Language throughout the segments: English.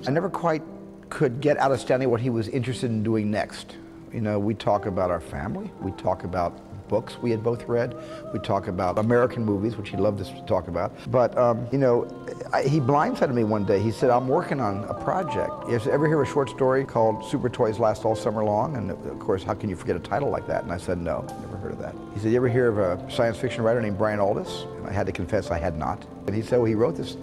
I never quite could get out of Stanley what he was interested in doing next. You know, we talk about our family, we talk about books we had both read, we talk about American movies, which he loved us to talk about. But, you know, he blindsided me one day. He said, I'm working on a project. You ever hear a short story called Super Toys Last All Summer Long? And of course, how can you forget a title like that? And I said, no, never heard of that. He said, you ever hear of a science fiction writer named Brian Aldiss? And I had to confess I had not. And he said, well, he wrote this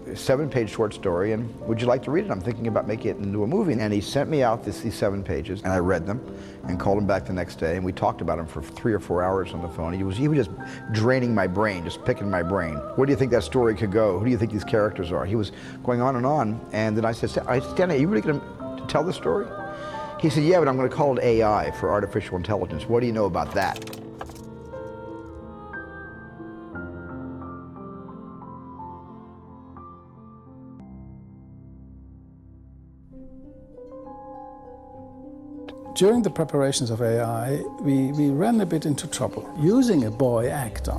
7-page short story, and would you like to read it? I'm thinking about making it into a movie. And he sent me out these 7 pages, and I read them and called him back the next day, and we talked about him for 3 or 4 hours on the phone. He was just draining my brain, just picking my brain. Where do you think that story could go? Who do you think these characters are? He was going on, and then I said, Stanley, are you really going to tell the story? He said, yeah, but I'm going to call it AI, for artificial intelligence. What do you know about that? During the preparations of AI, we ran a bit into trouble. Using a boy actor,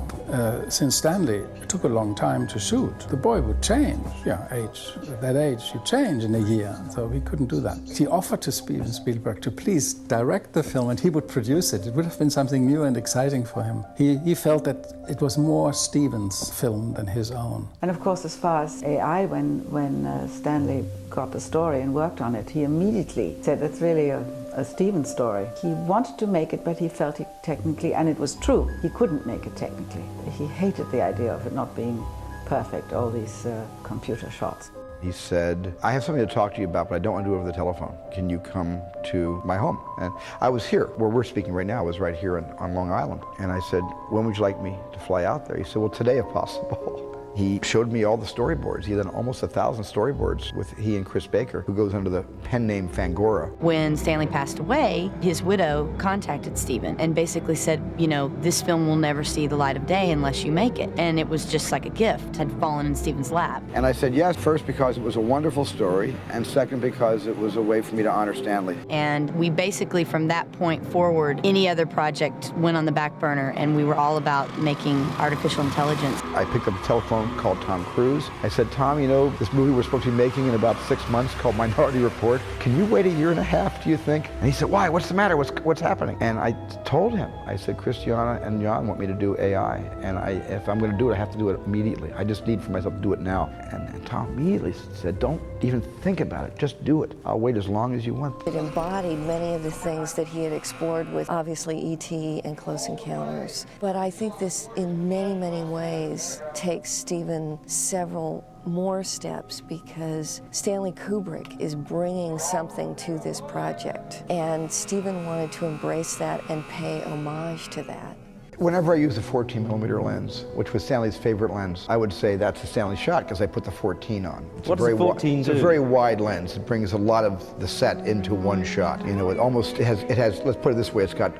since Stanley took a long time to shoot, the boy would change. Yeah, at that age, you change in a year, so we couldn't do that. He offered to Steven Spielberg to please direct the film and he would produce it. It would have been something new and exciting for him. He felt that it was more Steven's film than his own. And of course, as far as AI, when Stanley got the story and worked on it, he immediately said, it's really a Steven story. He wanted to make it, but he felt it technically, and it was true, he couldn't make it technically. He hated the idea of it not being perfect, all these computer shots. He said, I have something to talk to you about, but I don't want to do it over the telephone. Can you come to my home? And I was here, where we're speaking right now. I was right here on Long Island. And I said, when would you like me to fly out there? He said, well, today if possible. He showed me all the storyboards. He had done almost 1,000 storyboards with he and Chris Baker, who goes under the pen name Fangora. When Stanley passed away, his widow contacted Steven and basically said, you know, this film will never see the light of day unless you make it. And it was just like a gift had fallen in Steven's lap. And I said yes, first because it was a wonderful story, and second because it was a way for me to honor Stanley. And we basically, from that point forward, any other project went on the back burner, and we were all about making artificial intelligence. I picked up the telephone, called Tom Cruise. I said, Tom, you know, this movie we're supposed to be making in about 6 months called Minority Report. Can you wait 1.5 years, do you think? And he said, why? What's the matter? What's happening? And I told him, I said, Christiana and Jan want me to do AI, and if I'm going to do it, I have to do it immediately. I just need for myself to do it now. And Tom immediately said, don't even think about it. Just do it. I'll wait as long as you want. It embodied many of the things that he had explored with, obviously, E.T. and Close Encounters. But I think this, in many, many ways, takes Steven several more steps, because Stanley Kubrick is bringing something to this project. And Steven wanted to embrace that and pay homage to that. Whenever I use a 14mm lens, which was Stanley's favorite lens, I would say that's a Stanley shot because I put the 14 on. What does the 14 do? It's a very wide lens. It brings a lot of the set into one shot. You know, it has, let's put it this way, it's got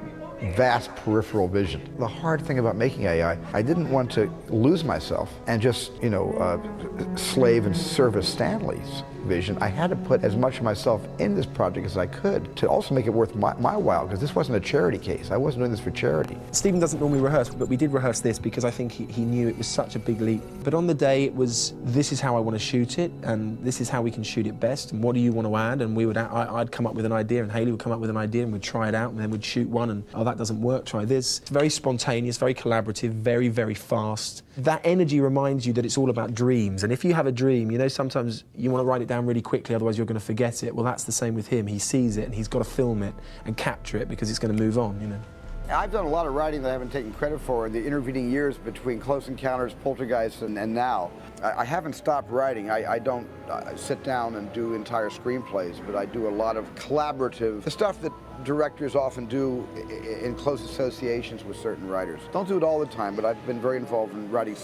vast peripheral vision. The hard thing about making AI, I didn't want to lose myself and just, you know, slave and service Stanley's vision. I had to put as much of myself in this project as I could to also make it worth my while, because this wasn't a charity case. I wasn't doing this for charity. Steven doesn't normally rehearse, but we did rehearse this because I think he knew it was such a big leap. But on the day it was, this is how I want to shoot it, and this is how we can shoot it best, and what do you want to add? And I'd come up with an idea, and Haley would come up with an idea, and we'd try it out, and then we'd shoot one, and oh, that doesn't work, try this. It's very spontaneous, very collaborative, very, very fast. That energy reminds you that it's all about dreams, and if you have a dream, you know, sometimes you want to write it down really quickly, otherwise you're going to forget it. Well, that's the same with him. He sees it, and he's got to film it and capture it because it's going to move on, you know. I've done a lot of writing that I haven't taken credit for in the intervening years between Close Encounters, Poltergeist, and now. I haven't stopped writing. I don't sit down and do entire screenplays, but I do a lot of collaborative, the stuff that directors often do in close associations with certain writers. Don't do it all the time, but I've been very involved in writing,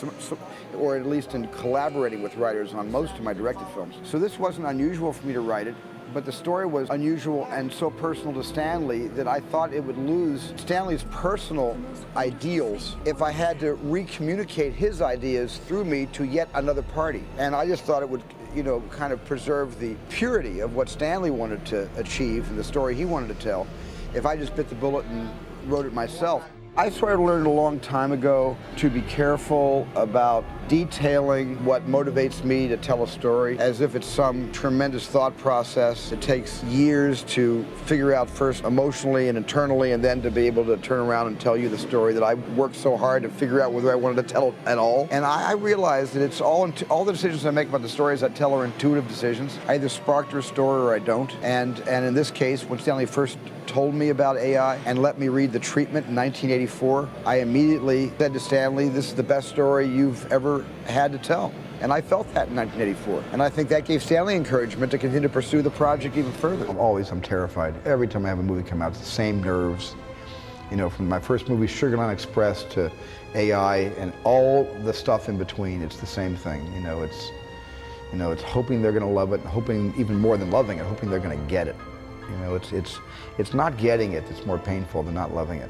or at least in collaborating with writers on most of my directed films. So this wasn't unusual for me to write it, but the story was unusual and so personal to Stanley that I thought it would lose Stanley's personal ideals if I had to re-communicate his ideas through me to yet another party. And I just thought it would, you know, kind of preserve the purity of what Stanley wanted to achieve and the story he wanted to tell if I just bit the bullet and wrote it myself. I sort of learned a long time ago to be careful about detailing what motivates me to tell a story as if it's some tremendous thought process. It takes years to figure out first emotionally and internally, and then to be able to turn around and tell you the story that I worked so hard to figure out whether I wanted to tell at all. And I realized that it's all the decisions I make about the stories I tell are intuitive decisions. I either spark their story or I don't. And in this case, when Stanley first told me about AI and let me read The Treatment in 1984, I immediately said to Stanley, this is the best story you've ever had to tell. And I felt that in 1984. And I think that gave Stanley encouragement to continue to pursue the project even further. I'm terrified. Every time I have a movie come out, it's the same nerves. You know, from my first movie, Sugarland Express, to AI and all the stuff in between, it's the same thing. It's hoping they're gonna love it, hoping even more than loving it, hoping they're gonna get it. It's not getting it that's more painful than not loving it.